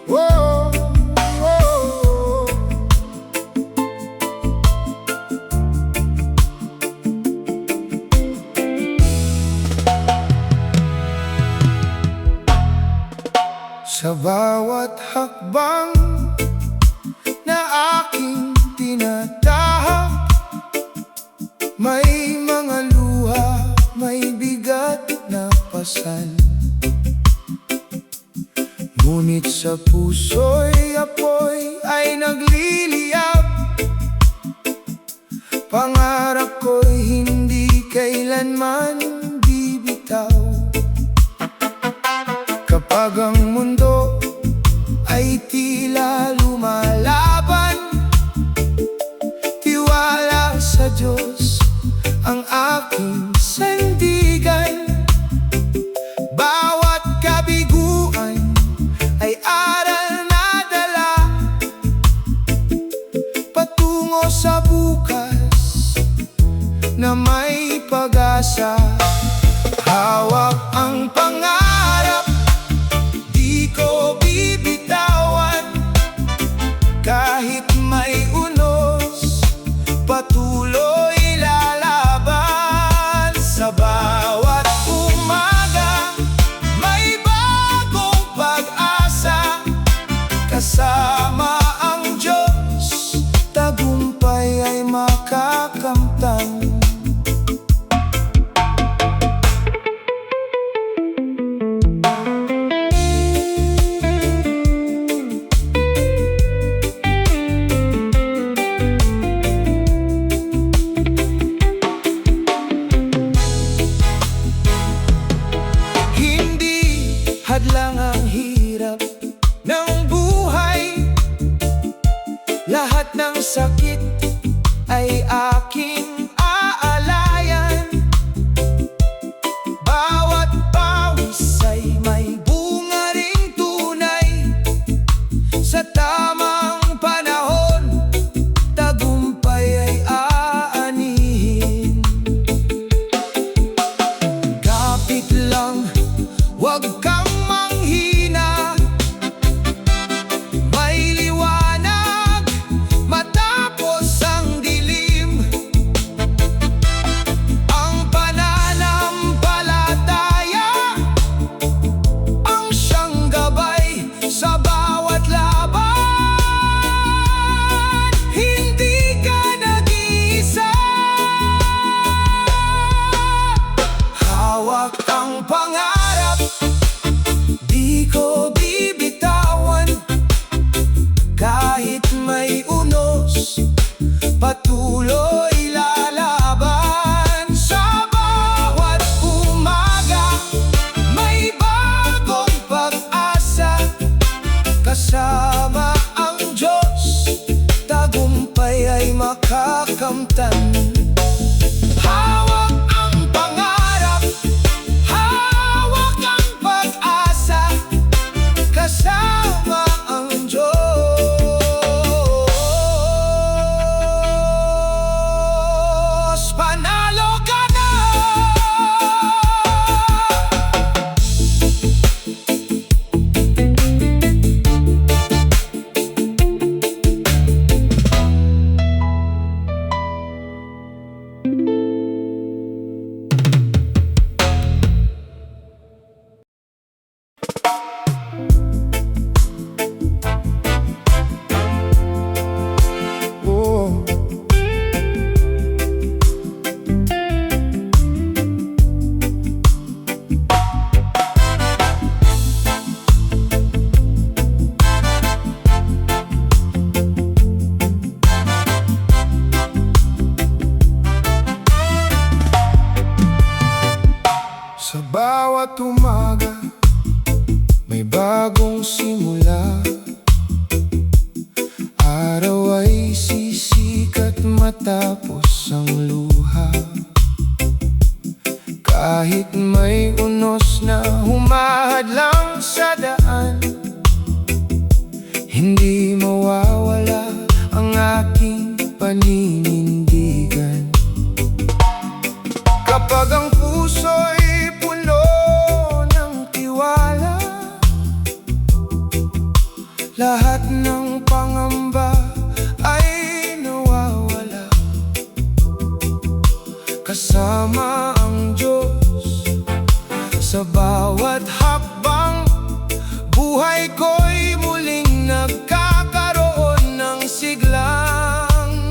oh, oh. Sa bawat hakbang na aking tinatahak, may mga luha, may bigat na pasal. Ngunit sa puso'y apoy ay nagliliyab. Pangarap ko'y hindi kailanman bibitaw. Kapag ang mundo ay tila lumalaban, tiwala sa Diyos ang aking sandigan. Bawat kabiguan ay aral na dala patungo sa bukas na may pag-asa. Hawak ang pangarap, di ko bibitawan. Kahit may unos, patuloy lalaban. Sa bawat umaga, may bagong pag-asa. Kasama ang Diyos, tagumpay ay makakamtan. Hadlang ang hirap ng buhay, lahat ng sakit ay aking aalayan. Bawat pawis ay may bunga ring tunay. Sa tamang panahon, tagumpay ay aanihin. Kapit lang, huwag kang manghina. May liwanag matapos ang dilim. Ang pananampalataya ang siyang gabay sa bawat laban. Hindi ka nag-iisa. Hawak ang pangarap, di ko bibitawan. Kahit may unos, patuloy lalaban. Sa bawat umaga, may bagong pag-asa. Kasama ang Diyos, tagumpay ay makakamtan. Hawak ang pangarap, hawak ang pag-asa. Kasama ang Diyos, panalo ka na. Oh. Sa bawat umaga, may bagong simula. Araw ay sisikat matapos ang luha. Kahit may unos na humahadlang sa daan, hindi mawawala ang aking paninindigan. Kapag ang puso'y puno ng tiwala, Lahat ng pangamba ay nawawala kasama ang Diyos. Sa bawat hakbang, buhay ko'y muling nagkakaroon ng siglang.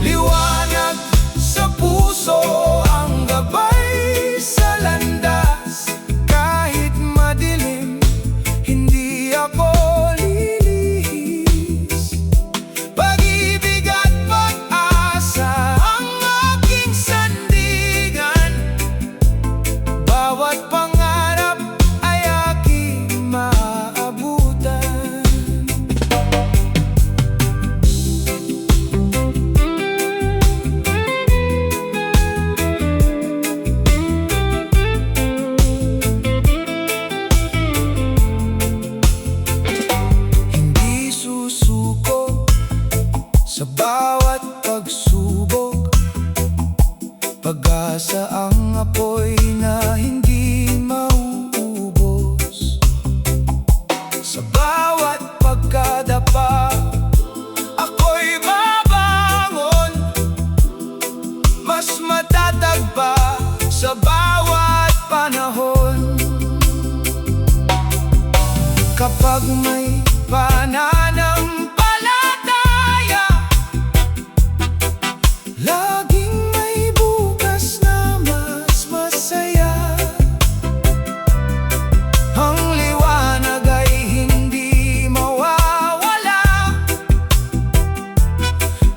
Liwanag sa puso ang gabay sa landas. Kahit madilim, hindi ako lilihis. Pag-ibig at pag-asa ang aking sandigan. Bawat pangarap ay aking maaabutan. Hindi susuko sa bawat pagsubok. Pag-asa ang apoy na hindi mauubos. Sa bawat pagkadapa, ako'y babangon. Mas matatag pa sa bawat panahon. Kapag may pananampalataya, laging may bukas na mas masaya. Ang liwanag ay hindi mawawala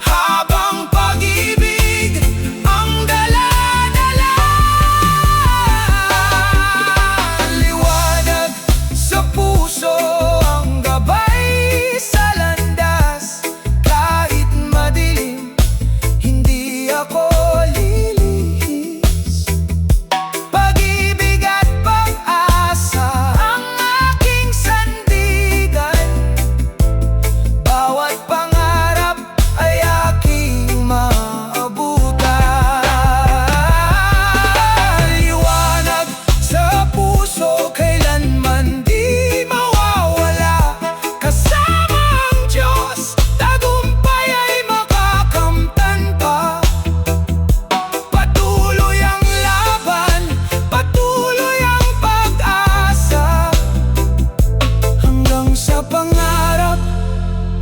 habang pag-ibig ang dala-dala. Liwanag sa puso ang gabay sa landas. Kahit madilim, hindi ako lilihis. Pag-ibig at pag-asa ang aking sandigan. Bawat pangarap ay aking maabutan. Liwanag sa puso, kailanman di mawawala. Kasama ang Diyos, tagumpay ay makakamtan pa. Patuloy ang laban, patuloy ang pag-asa, hanggang sa pangarap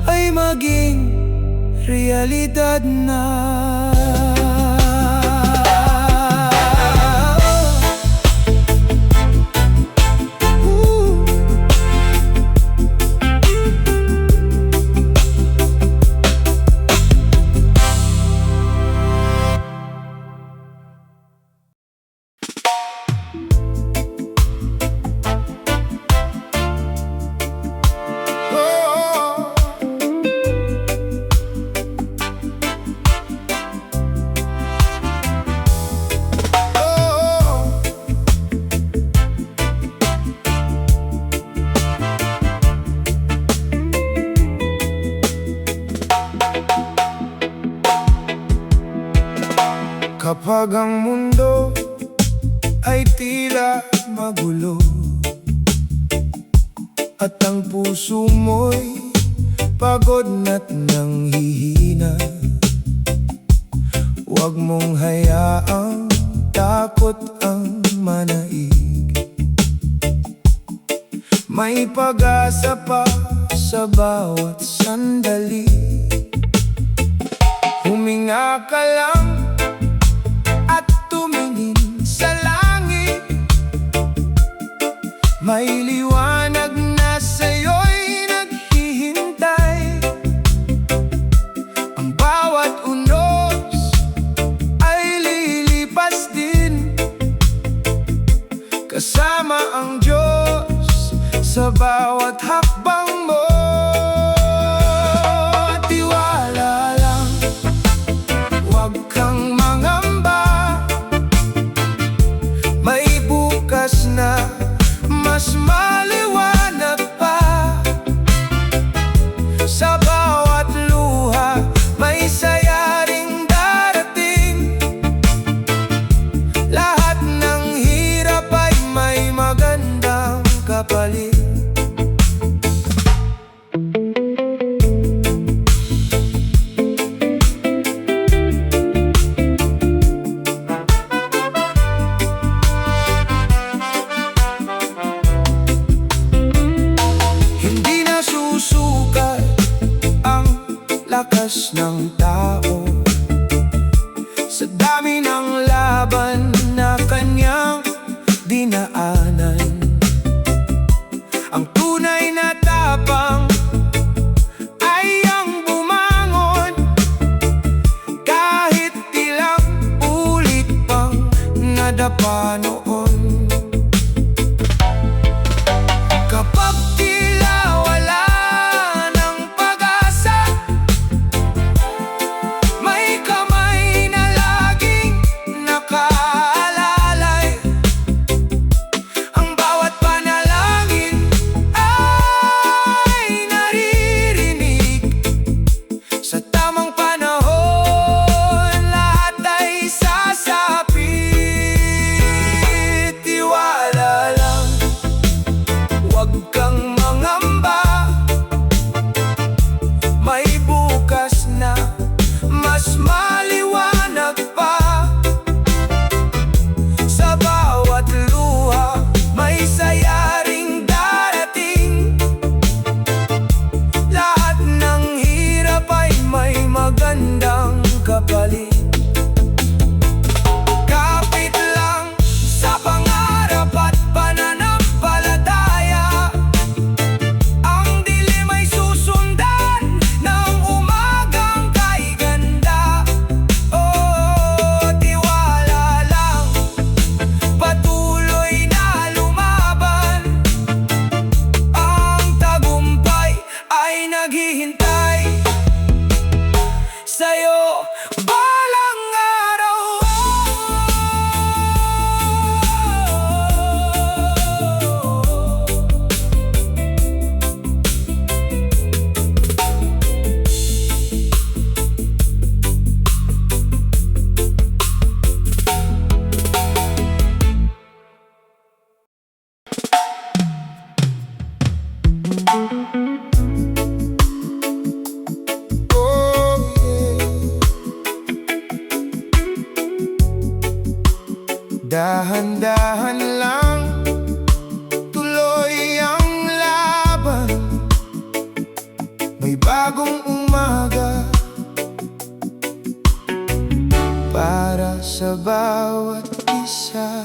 ay maging realidad na. Kapag ang mundo ay tila magulo at ang puso mo'y pagod na't nanghihina, huwag mong hayaang takot ang manaig. May pag-asa pa sa bawat sandali. Huminga ka lang at tumingin sa langit. May liwanag na sa'yo'y naghihintay. Ang bawat unos ay lilipas din, kasama ang Diyos sa bawat hakbang mo. Tiwala lang, huwag kang mangamba. May bukas na mas maliwanag pa. Sa bawat luha may saya ring darating. Lahat ng hirap ay may magandang kapalit. bukas ng tao. Sa dami ng laban na kanyang dinaanan, ang tunay na tapang ay ang bumangon, kahit ilang ulit pang nadapa noon. Kapag tila wala ng pag-asa, may kamay na laging nakaalalay. Ang bawat panalangin ay naririnig. Sa tamang panahon, lahat ay sasapit. Tiwala lang, huwag kang mangamba. May bukas na mas maliwanag pa. Sa bawat luha, may saya ring darating. Lahat ng hirap ay may magandang kapalit. Kapit lang sa pangarap at pananampalataya. Ang dilim ay susundan ng umagang kay ganda. Oh, tiwala lang, patuloy na lumaban. Ang tagumpay ay naghihintay sa'yo balang araw. Oh, yeah. Dahan-dahan lang, tuloy ang laban. May bagong umaga para sa bawat isa.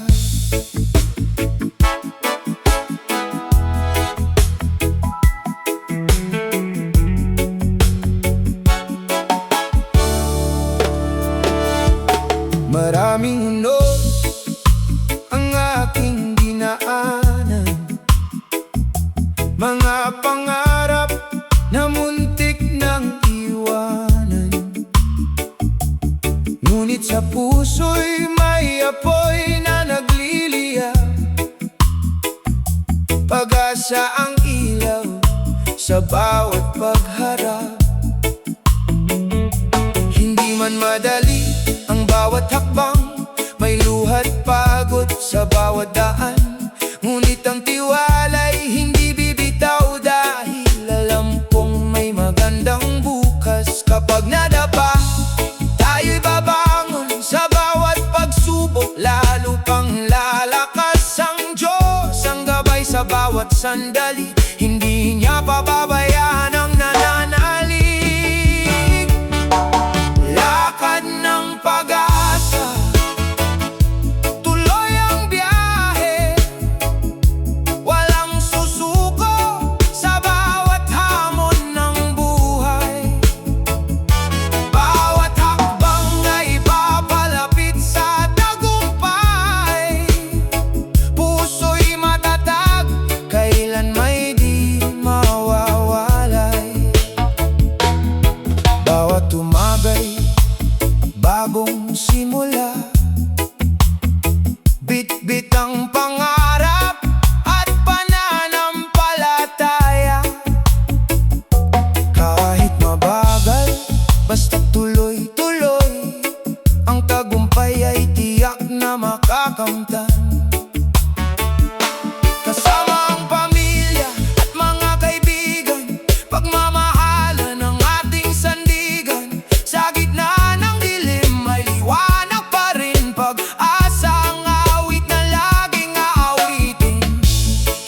Maraming unos ang aking dinaanan, mga pangarap na muntik ng iwanan. Ngunit sa puso'y may apoy na nagliliyab, pag-asa ang ilaw sa bawat pagharap. Hindi man madali ang bawat hakbang, may luhat pagod sa bawat daan. Ngunit ang tiwala'y hindi bibitaw, dahil alam kong may magandang bukas. Kapag nadapa, tayo'y babangon sa bawat pagsubok. Lalo pang lalakas ang Diyos, ang gabay sa bawat sandali. Hindi niya pababayaan ang nananalig. Lakad ng pag-asa, tuloy ang biyahe. Walang susuko sa bawat hamon ng buhay. Bawat hakbang ay papalapit sa tagumpay. Puso'y matatag, kailan may di mawawalay. Bawat tumagay, bagong simula. Bit-bit ang pangarap at pananampalataya. Kahit mabagal, basta tuloy-tuloy, ang tagumpay ay tiyak na makakamtan. Kasama ang pamilya at mga kaibigan, pagmamahalan ang ating sandigan. Sa gitna ng dilim ay liwanag pa rin, pag-asa ang awit na laging aawitin.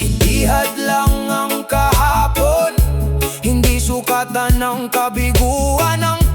Hindi hadlang ang kahapon, hindi sukatan ng kabiguan ng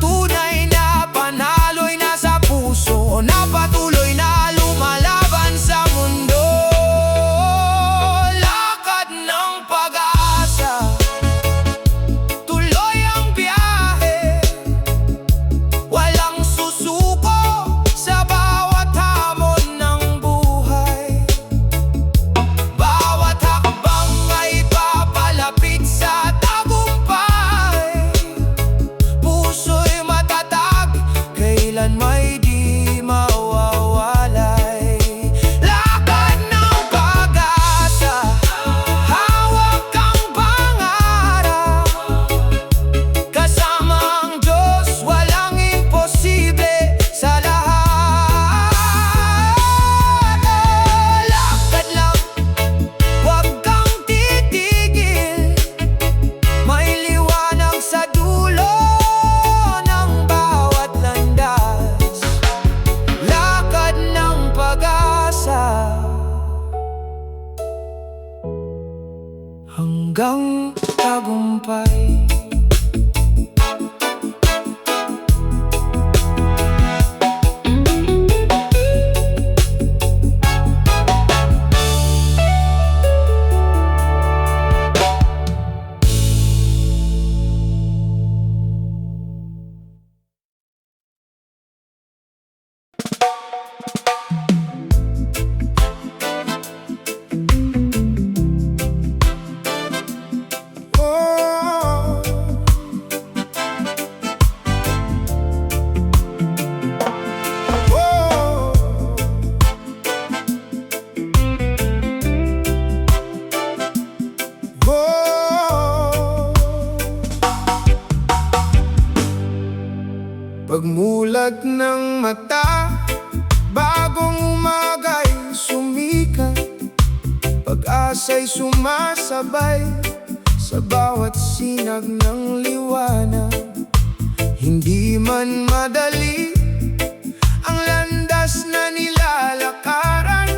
ng tagumpay. Pagmulat ng mata, bagong umaga'y sumikat. Pag-asa'y sumasabay sa bawat sinag ng liwanag. Hindi man madali ang landas na nilalakaran,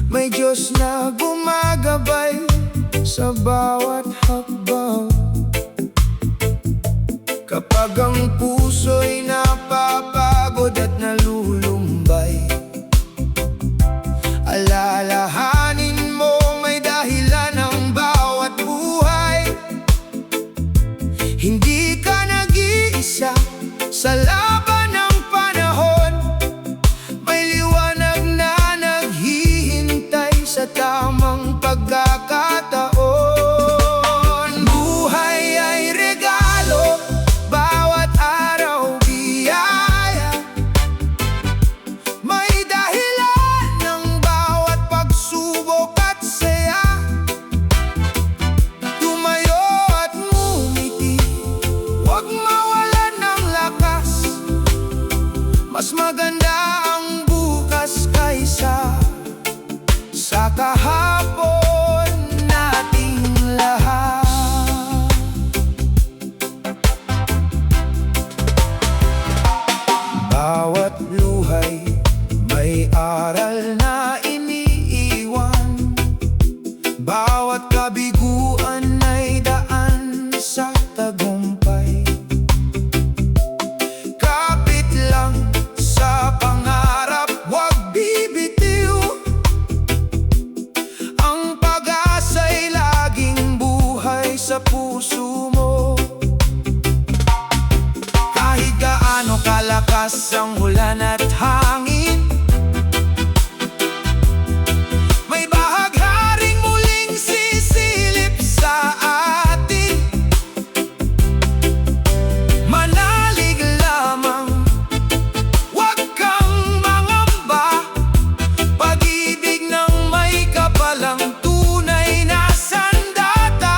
may Diyos na gumagabay sa bawat hakbang. Kapag ang puso'y napapagod at nalulumbay, alalahanin mo may dahilan ang bawat buhay. Hindi ka nag-iisa sa laban ng panahon, may liwanag na naghihintay sa tamang pagkakataon. Mas maganda ang bukas kaysa sa kahapon nating lahat. Bawat luhay may aral na iniiwan, bawat kabiguan ay daan sa tagumpay. Kapit lang sa pangarap, huwag bibitiw. Ang pag-asa'y laging buhay sa puso mo. Kahit gaano kalakas ang ulan at hangin, may bahagharing muling sisilip sa atin. Manalig lamang, tunay na sandata.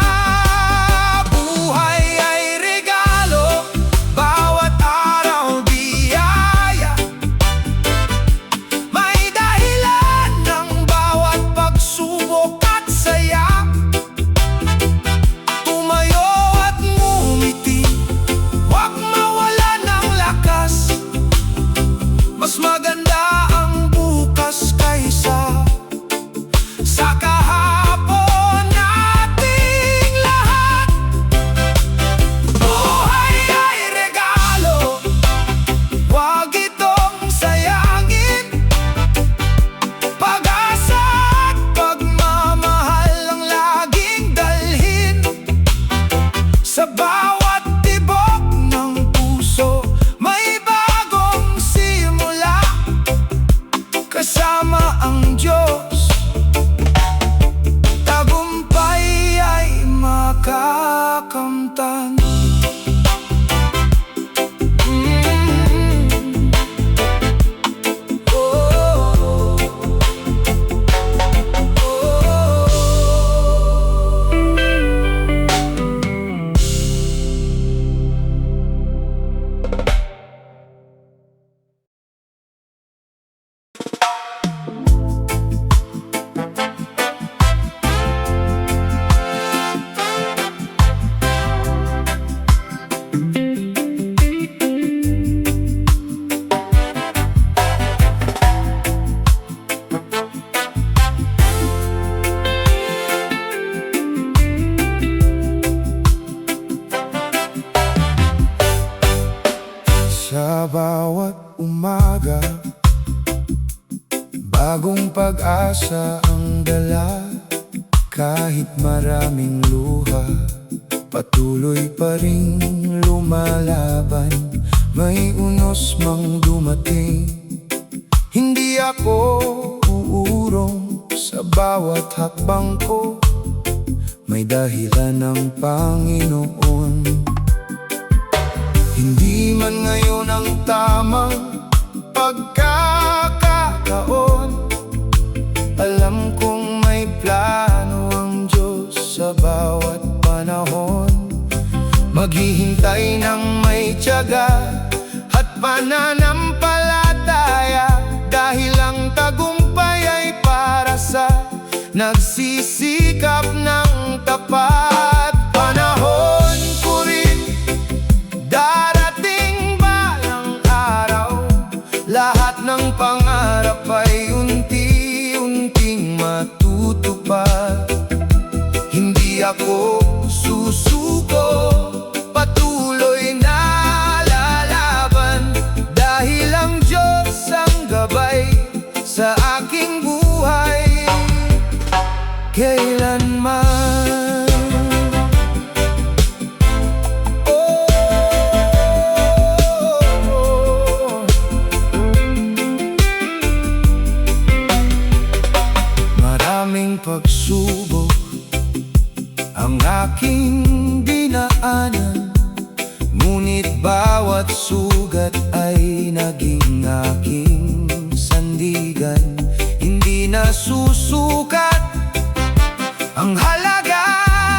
Buhay ay regalo, bawat araw biyaya. umaga, bagong pag-asa ang dala. Kahit maraming luha, patuloy pa ring lumalaban. May unos mang dumating, hindi ako uurong. Sa bawat hakbang ko, may dahilan ng Panginoon. Hindi man ngayon ang tamang pagkakataon, alam kong may plano ang Diyos sa bawat panahon. Maghihintay ng may tiyaga at pananampalataya, dahil ang tagumpay ay para sa nagsisikap ng tapat. Panahon ko rin, darating balang araw, lahat ng pangarap ay unti-unting matutupad. Hindi ako susuko, patuloy na lalaban, dahil ang Diyos ang gabay sa aking buhay kailanman. Maraming pagsubok ang aking dinaanan, ngunit bawat sugat ay naging aking sandigan. Hindi na susukat ang halaga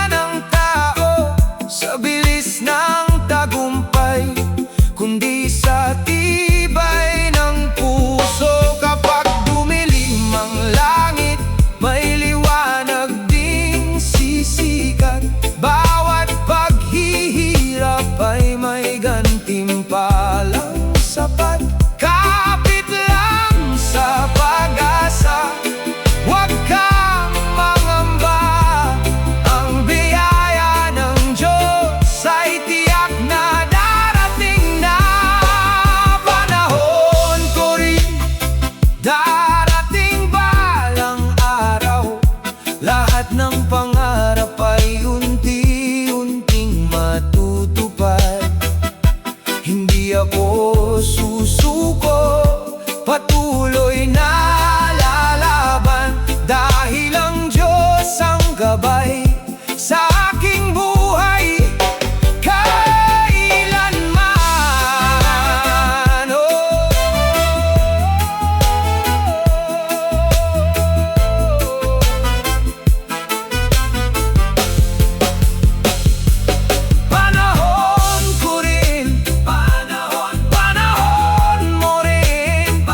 ng tao sa bilis ng tagumpay, kundi sa tibay ng puso. Kapag dumilim ang langit, may liwanag ding sisikat. Bawat paghihirap ay may gantimpalang sapat. Kapit lang sa pag-asa, huwag kang mangamba. Ang biyaya ng Diyos ay tiyak na darating na. Panahon ko rin, darating balang araw, lahat ng pangarap ay unti-unting matutupad. Hindi ako susuko, patuloy na lalaban, dahil ang Diyos ang gabay sa aking buhay kailanman. Panahon ko rin, panahon mo rin,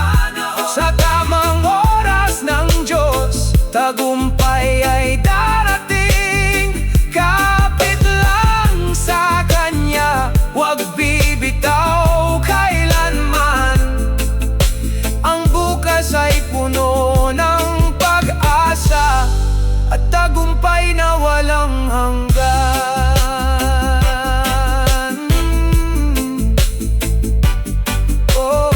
sa tamang oras ng Diyos, tagumpay ay darating. Kapit lang sa Kanya, huwag bibitaw kailanman. Ang bukas ay puno ng pag-asa at tagumpay na walang hanggan. Oh.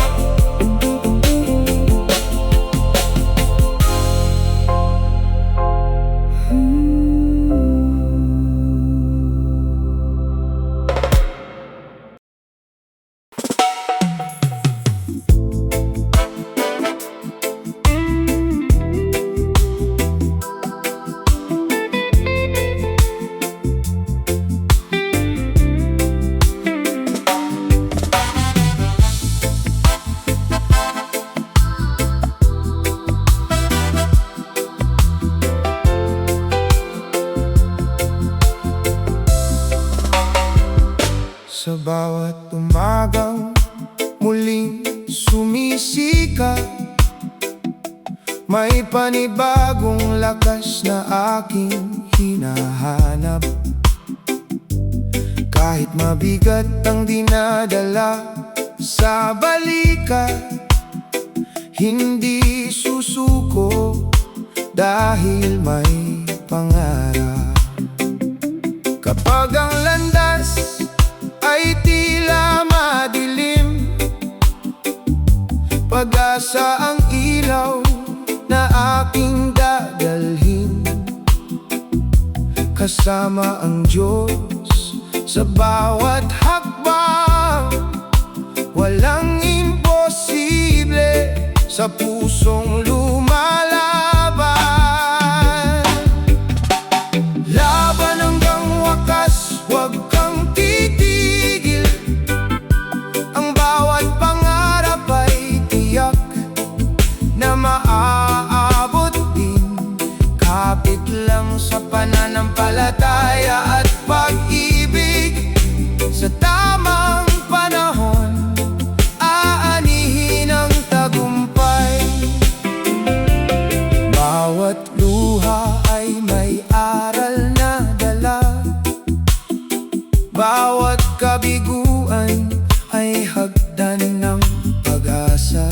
Sa bawat umagang muling sumisikat, may panibagong lakas na aking hinahanap. Kahit mabigat ang dinadala sa balikat, hindi susuko dahil may pangarap. Kapag ang landas ay tila madilim, pag-asa ang ilaw na aking dadalhin. Kasama ang Diyos sa bawat hakbang. Walang imposible sa pusong lumalaban. Laban hanggang wakas, huwag kang titigil. Ang bawat pangarap ay tiyak na maaabot din. Kapit lang sa pananampalataya at pag-ibig. Sa tamang panahon, aanihin ang tagumpay. Bawat luha ay may aral na dala. Bawat kabiguan ay hagdan ng pag-asa.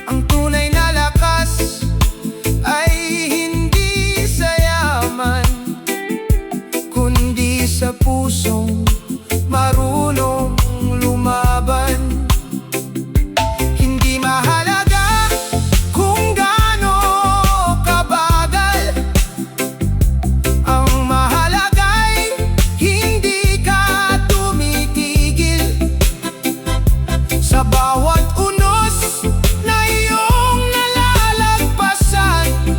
Ang tunay na lakas ay hindi sa yaman, kundi sa pusong marunong lumaban. Hindi mahalaga kung gaano kabagal, ang mahalaga'y hindi ka tumitigil. Sa bawat unos na iyong nalalagpasan,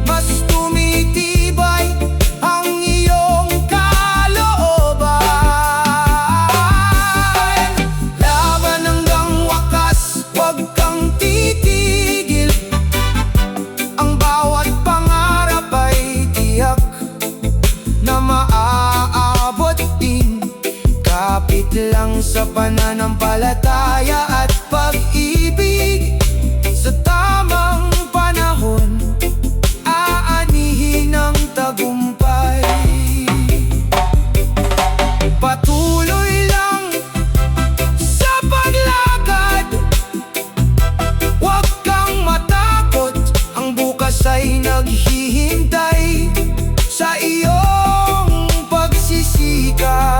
mas tumitibay ang iyong kalooban. Laban hanggang wakas, huwag kang titigil. Ang bawat pangarap ay tiyak na maaabot din. Kapit lang sa pananampalataya at pag-ibig. Sa tamang panahon, aanihin ang tagumpay. Patuloy lang sa paglakad, huwag kang matakot. Ang bukas ay naghihintay sa iyong pagsisikap.